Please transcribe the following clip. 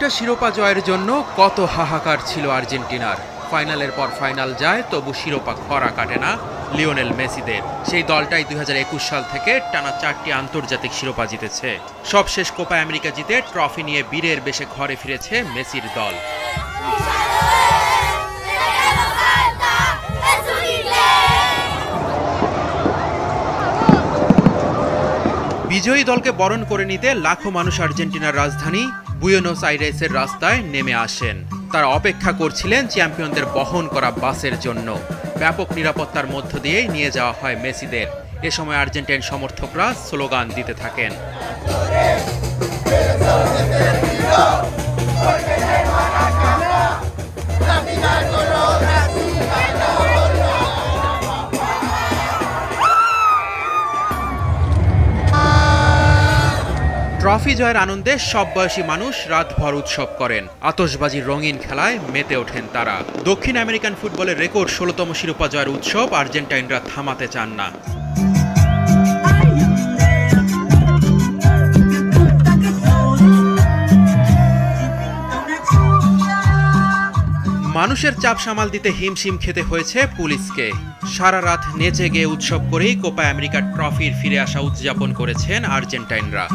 একটা শিরোপা জয়ের জন্য কত হাহাকার ছিল আর্জেন্টিনার। ফাইনালের পর ফাইনাল যায়, তবু শিরোপা খরা কাটে না লিওনেল মেসিদের। সেই দলটাই 2021 সাল থেকে টানা 4টি আন্তর্জাতিক শিরোপা জিতেছে। সবশেষ কোপা আমেরিকা জিতে ট্রফি নিয়ে বীরের বেশে ঘরে ফিরেছে মেসির দল। বিজয়ী দলকে বরণ করে নিতে লাখো মানুষ আর্জেন্টিনার রাজধানী বুয়েনোস আইরেসের রাস্তায় নেমে আসেন। তারা অপেক্ষা করছিলেন চ্যাম্পিয়নদের বহন করা বাসের জন্য। ব্যাপক নিরাপত্তার মধ্য দিয়েই নিয়ে যাওয়া হয় মেসিদের। এ সময় আর্জেন্টাইন সমর্থকরা স্লোগান দিতে থাকেন। ট্রফি জয়ের আনন্দে সব বয়সী মানুষ রাতভর উৎসব করেন। আতশবাজির রঙিন খেলায় মেতে ওঠেন তারা। দক্ষিণ আমেরিকান ফুটবলের রেকর্ড 16তম শিরোপা জয়ের উৎসব আর্জেন্টাইনরা থামাতে চান না। মানুষের চাপ সামাল দিতে হিমশিম খেতে হয়েছে পুলিশকে। সারা রাত নেচে গেয়ে উৎসব করেই কোপা আমেরিকার ট্রফির ফিরে আসা উদযাপন করেছেন আর্জেন্টাইনরা।